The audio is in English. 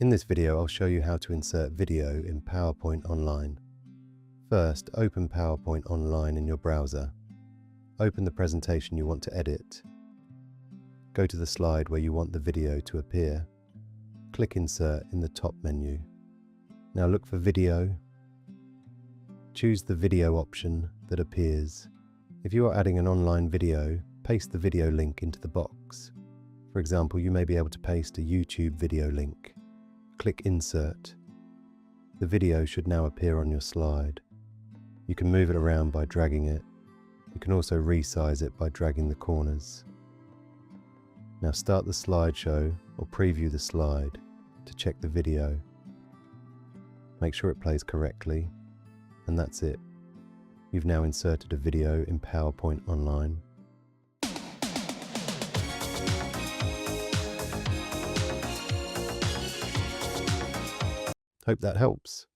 In this video, I'll show you how to insert video in PowerPoint Online. First, open PowerPoint Online in your browser. Open the presentation you want to edit. Go to the slide where you want the video to appear. Click Insert in the top menu. Now look for Video. Choose the video option that appears. If you are adding an online video, paste the video link into the box. For example, you may be able to paste a YouTube video link. Click Insert. The video should now appear on your slide. You can move it around by dragging it. You can also resize it by dragging the corners. Now start the slideshow or preview the slide to check the video. Make sure it plays correctly, and that's it. You've now inserted a video in PowerPoint Online. Hope that helps.